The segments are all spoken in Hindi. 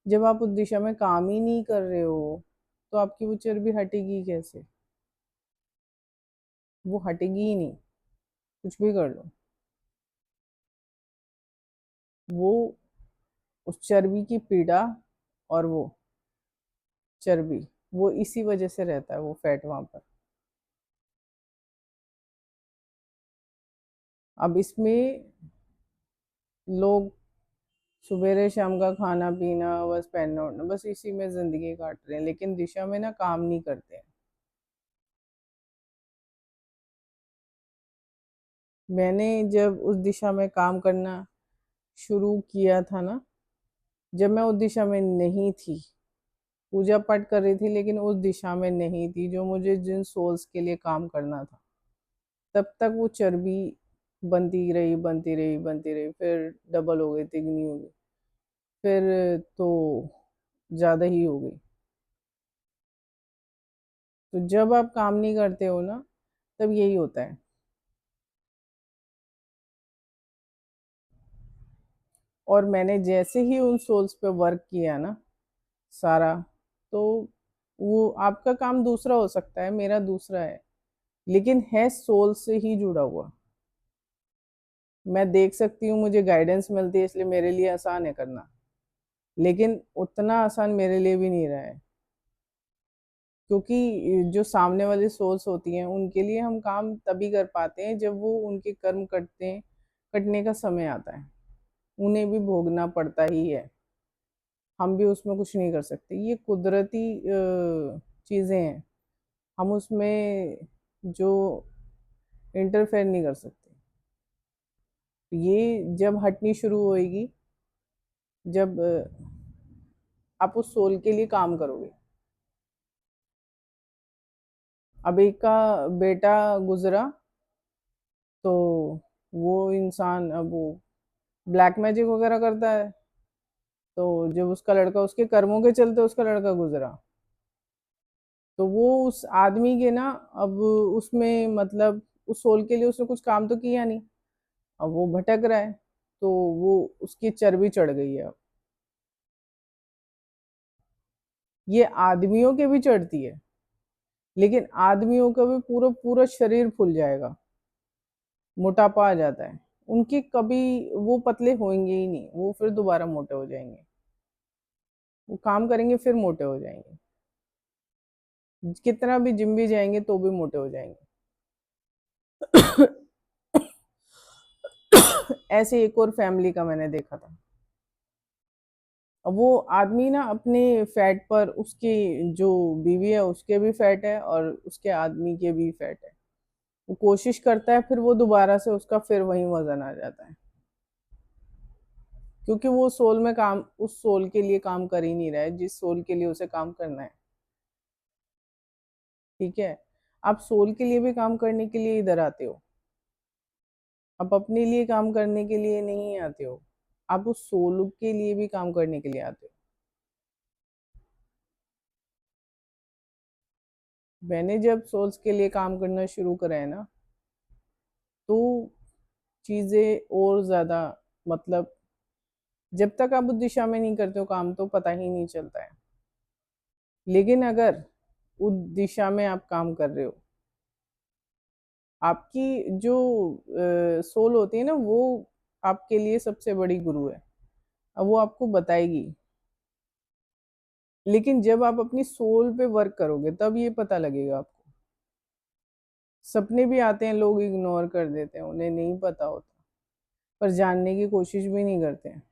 जब आप उस दिशा में काम ही नहीं कर रहे हो तो आपकी वो चर्बी हटेगी कैसे? वो हटेगी ही नहीं, कुछ भी कर लो। वो उस चर्बी की पीड़ा और वो चर्बी, वो इसी वजह से रहता है वो फैट वहां पर। अब इसमें लोग सुबेरे शाम का खाना पीना, बस पहनना ओढ़ना, बस इसी में जिंदगी काट रहे हैं, लेकिन दिशा में ना काम नहीं करते हैं। मैंने जब उस दिशा में काम करना शुरू किया था ना, जब मैं उस दिशा में नहीं थी, पूजा पाठ कर रही थी लेकिन उस दिशा में नहीं थी जो मुझे जिन सोल्स के लिए काम करना था, तब तक वो चर्बी बनती रही बनती रही बनती रही, फिर डबल हो गई, तिगनी हो गई, फिर तो ज्यादा ही हो गई। तो जब आप काम नहीं करते हो ना, तब यही होता है। और मैंने जैसे ही उन सोल्स पे वर्क किया ना सारा, तो वो आपका काम दूसरा हो सकता है, मेरा दूसरा है, लेकिन है सोल से ही जुड़ा हुआ। मैं देख सकती हूँ, मुझे गाइडेंस मिलती है, इसलिए मेरे लिए आसान है करना, लेकिन उतना आसान मेरे लिए भी नहीं रहा है, क्योंकि जो सामने वाली सोल्स होती हैं उनके लिए हम काम तभी कर पाते हैं जब वो उनके कर्म कटते हैं, कटने का समय आता है, उन्हें भी भोगना पड़ता ही है। हम भी उसमें कुछ नहीं कर सकते, ये कुदरती चीज़ें हैं, हम उसमें जो इंटरफेयर नहीं कर सकते। ये जब हटनी शुरू होएगी, जब आप उस सोल के लिए काम करोगे। अब एक का बेटा गुजरा, तो वो इंसान अब वो ब्लैक मैजिक वगैरह करता है, तो जब उसका लड़का, उसके कर्मों के चलते उसका लड़का गुजरा, तो वो उस आदमी के ना, अब उसमें मतलब उस सोल के लिए उसने कुछ काम तो किया नहीं, अब वो भटक रहा है, तो वो उसकी चर्बी चढ़ गई है अब। ये आदमियों के भी चढ़ती है, लेकिन आदमियों का भी पूरा पूरा शरीर फूल जाएगा, मोटापा आ जाता है, उनके कभी वो पतले होंगे ही नहीं, वो फिर दोबारा मोटे हो जाएंगे, वो काम करेंगे फिर मोटे हो जाएंगे, कितना भी जिम भी जाएंगे तो भी मोटे हो जाएंगे। ऐसे एक और फैमिली का मैंने देखा था। अब वो आदमी ना अपने फैट पर, उसकी जो बीवी है उसके भी फैट है और उसके आदमी के भी फैट है, वो कोशिश करता है, फिर वो दोबारा से उसका फिर वही वजन आ जाता है, क्योंकि वो सोल में काम, उस सोल के लिए काम कर ही नहीं रहा है जिस सोल के लिए उसे काम करना है। ठीक है, आप सोल के लिए भी काम करने के लिए इधर आते हो, आप अपने लिए काम करने के लिए नहीं आते हो, आप उस सोल के लिए भी काम करने के लिए आते हो। मैंने जब सोल्स के लिए काम करना शुरू करा है ना, तो चीजें और ज्यादा, मतलब जब तक आप उस दिशा में नहीं करते हो काम तो पता ही नहीं चलता है, लेकिन अगर उस दिशा में आप काम कर रहे हो, आपकी जो सोल होती है ना, वो आपके लिए सबसे बड़ी गुरु है, अब वो आपको बताएगी। लेकिन जब आप अपनी सोल पे वर्क करोगे तब ये पता लगेगा आपको। सपने भी आते हैं, लोग इग्नोर कर देते हैं, उन्हें नहीं पता होता, पर जानने की कोशिश भी नहीं करते हैं।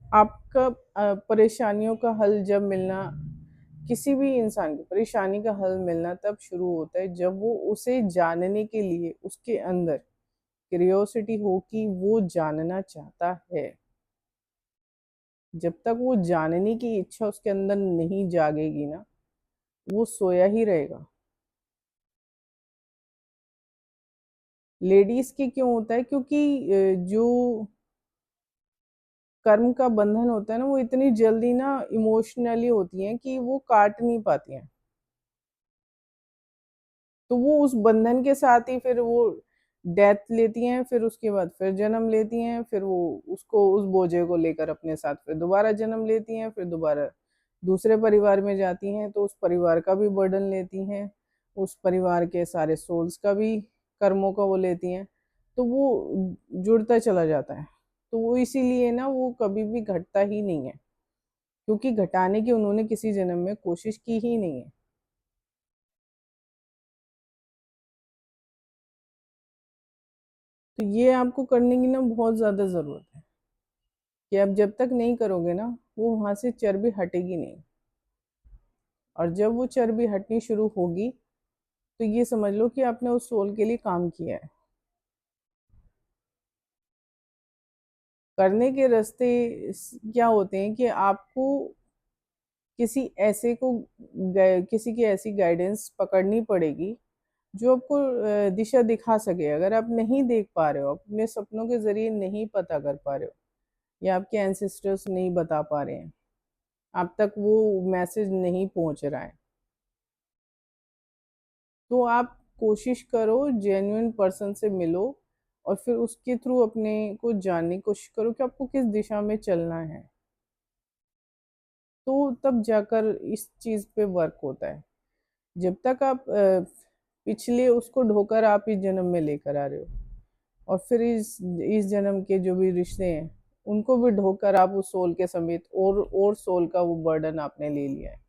आपका परेशानियों का हल जब मिलना, किसी भी इंसान की परेशानी का हल मिलना तब शुरू होता है जब वो उसे जानने के लिए उसके अंदर क्यूरियोसिटी हो कि वो जानना चाहता है। जब तक वो जानने की इच्छा उसके अंदर नहीं जागेगी ना, वो सोया ही रहेगा। लेडीज की क्यों होता है? क्योंकि जो कर्म का बंधन होता है ना, वो इतनी जल्दी ना इमोशनली होती हैं कि वो काट नहीं पाती हैं, तो वो उस बंधन के साथ ही फिर वो डेथ लेती हैं, फिर उसके बाद फिर जन्म लेती हैं, फिर वो उसको उस बोझे को लेकर अपने साथ फिर दोबारा जन्म लेती हैं, फिर दोबारा दूसरे परिवार में जाती हैं, तो उस परिवार का भी बर्डन लेती हैं, उस परिवार के सारे सोल्स का भी कर्मों का वो लेती हैं, तो वो जुड़ता चला जाता है। तो वो इसीलिए ना वो कभी भी घटता ही नहीं है, क्योंकि घटाने की उन्होंने किसी जन्म में कोशिश की ही नहीं है। तो ये आपको करने की ना बहुत ज्यादा जरूरत है, कि आप जब तक नहीं करोगे ना, वो वहां से चर्बी हटेगी नहीं। और जब वो चर्बी हटनी शुरू होगी, तो ये समझ लो कि आपने उस सोल के लिए काम किया है। करने के रास्ते क्या होते हैं कि आपको किसी ऐसे को किसी की ऐसी गाइडेंस पकड़नी पड़ेगी, जो आपको दिशा दिखा सके। अगर आप नहीं देख पा रहे हो, अपने सपनों के जरिए नहीं पता कर पा रहे हो, या आपके एंसेस्टर्स नहीं बता पा रहे हैं, आप तक वो मैसेज नहीं पहुंच रहा है, तो आप कोशिश करो, जेन्युइन पर्सन से मिलो, और फिर उसके थ्रू अपने को जानने की कोशिश करो कि आपको किस दिशा में चलना है। तो तब जाकर इस चीज पे वर्क होता है। जब तक आप पिछले उसको ढोकर आप इस जन्म में लेकर आ रहे हो, और फिर इस जन्म के जो भी रिश्ते हैं, उनको भी ढोकर आप उस सोल के समेत और सोल का वो बर्डन आपने ले लिया है।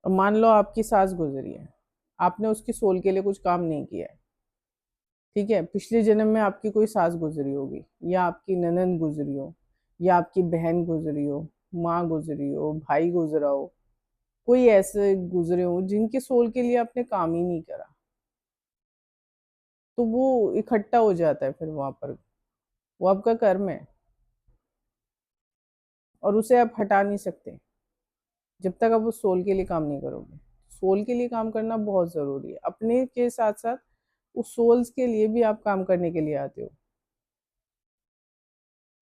और मान लो आपकी सास गुजरी है, आपने उसकी सोल के लिए कुछ काम नहीं किया है, ठीक है, पिछले जन्म में आपकी कोई सास गुजरी होगी, या आपकी ननंद गुजरी हो, या आपकी बहन गुजरी हो, माँ गुजरी हो, भाई गुजरा हो, कोई ऐसे गुजरे हो जिनके सोल के लिए आपने काम ही नहीं करा, तो वो इकट्ठा हो जाता है फिर वहां पर। वो आपका कर्म है, और उसे आप हटा नहीं सकते जब तक आप उस सोल के लिए काम नहीं करोगे। सोल के लिए काम करना बहुत जरूरी है, अपने के साथ साथ उस सोल्स के लिए भी आप काम करने के लिए आते हो।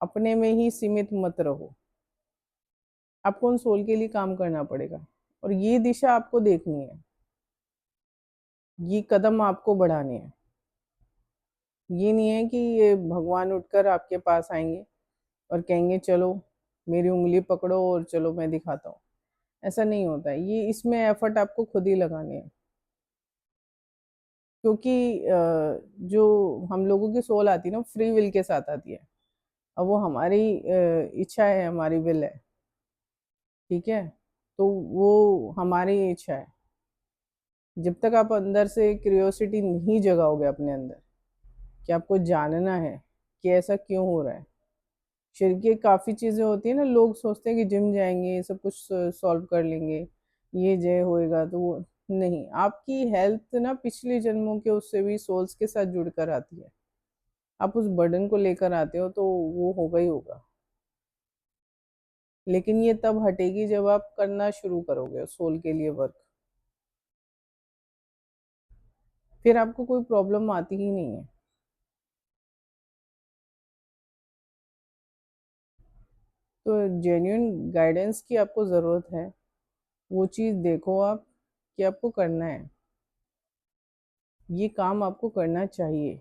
अपने में ही सीमित मत रहो, आपको उन सोल के लिए काम करना पड़ेगा, और ये दिशा आपको देखनी है, ये कदम आपको बढ़ाने हैं। ये नहीं है कि ये भगवान उठकर आपके पास आएंगे और कहेंगे चलो मेरी उंगली पकड़ो और चलो मैं दिखाता हूँ। ऐसा नहीं होता है, ये इसमें एफर्ट आपको खुद ही लगाने हैं। क्योंकि जो हम लोगों की सोल आती है ना, फ्री विल के साथ आती है। अब वो हमारी इच्छा है, हमारी विल है, ठीक है, तो वो हमारी इच्छा है। जब तक आप अंदर से क्यूरियोसिटी नहीं जगाओगे अपने अंदर, कि आपको जानना है कि ऐसा क्यों हो रहा है। शरीर की काफ़ी चीज़ें होती है ना, लोग सोचते हैं कि जिम जाएंगे सब कुछ सॉल्व कर लेंगे, ये जय होएगा, तो वो नहीं। आपकी हेल्थ ना पिछले जन्मों के उससे भी सोल्स के साथ जुड़कर आती है। आप उस बर्डन को लेकर आते हो, तो वो होगा ही होगा। लेकिन ये तब हटेगी जब आप करना शुरू करोगे सोल के लिए वर्क। फिर आपको कोई प्रॉब्लम आती ही नहीं है। तो जेन्युइन गाइडेंस की आपको ज़रूरत है, वो चीज़ देखो आप कि आपको करना है, ये काम आपको करना चाहिए।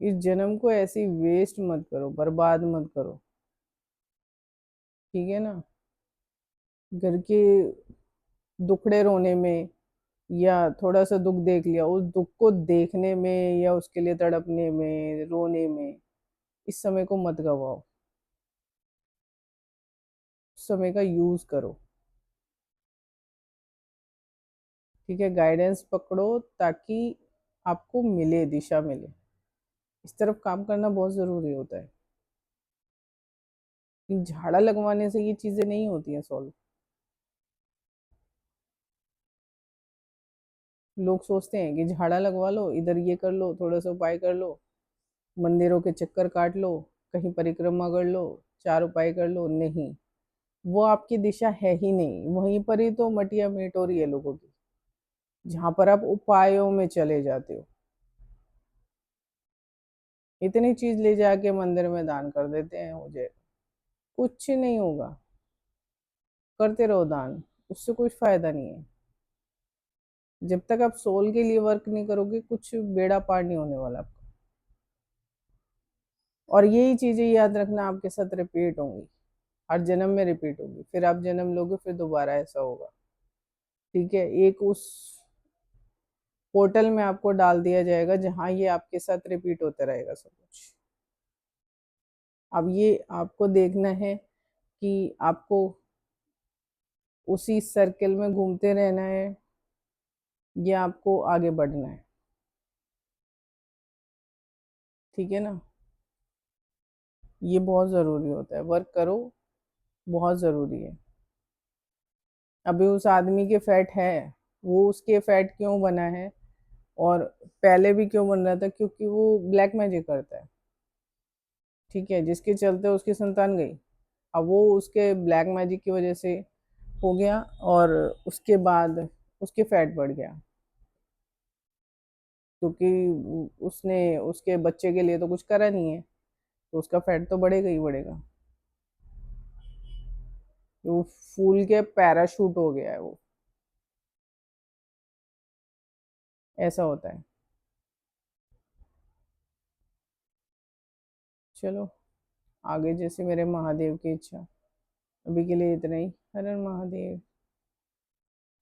इस जन्म को ऐसे वेस्ट मत करो, बर्बाद मत करो, ठीक है ना। घर के दुखड़े रोने में, या थोड़ा सा दुख देख लिया, उस दुख को देखने में या उसके लिए तड़पने में, रोने में, इस समय को मत गवाओ। उस समय का यूज करो, ठीक है। गाइडेंस पकड़ो, ताकि आपको मिले, दिशा मिले। इस तरफ काम करना बहुत जरूरी होता है। झाड़ा लगवाने से ये चीजें नहीं होती हैं सॉल्व। लोग सोचते हैं कि झाड़ा लगवा लो, इधर ये कर लो, थोड़ा सा उपाय कर लो, मंदिरों के चक्कर काट लो, कहीं परिक्रमा कर लो, चार उपाय कर लो। नहीं, वो आपकी दिशा है ही नहीं। वहीं पर ही तो मटिया मेट हो रही है लोगों की, जहां पर आप उपायों में चले जाते हो। इतनी चीज ले जाके मंदिर में दान कर देते हैं, मुझे कुछ नहीं होगा। करते रहो दान, उससे कुछ फायदा नहीं है। जब तक आप सोल के लिए वर्क नहीं करोगे, कुछ बेड़ा पार नहीं होने वाला आपका। और यही चीजें याद रखना आपके साथ रिपीट होंगी, हर जन्म में रिपीट होगी, फिर आप जन्म लोगे, फिर दोबारा ऐसा होगा। ठीक है, एक उस पोर्टल में आपको डाल दिया जाएगा जहां ये आपके साथ रिपीट होता रहेगा सब कुछ। अब ये आपको देखना है कि आपको उसी सर्कल में घूमते रहना है या आपको आगे बढ़ना है। ठीक है ना, ये बहुत ज़रूरी होता है, वर्क करो, बहुत ज़रूरी है। अभी उस आदमी के फैट है, वो उसके फैट क्यों बना है और पहले भी क्यों बन रहा था, क्योंकि वो ब्लैक मैजिक करता है। ठीक है, जिसके चलते उसकी संतान गई। अब वो उसके ब्लैक मैजिक की वजह से हो गया, और उसके बाद उसके फैट बढ़ गया, क्योंकि उसने उसके बच्चे के लिए तो कुछ करा नहीं है, तो उसका फैट तो बढ़ेगा ही बढ़ेगा। वो फूल के पैराशूट हो गया है वो, ऐसा होता है। चलो, आगे जैसे मेरे महादेव की इच्छा। अभी के लिए इतना ही। हर हर महादेव।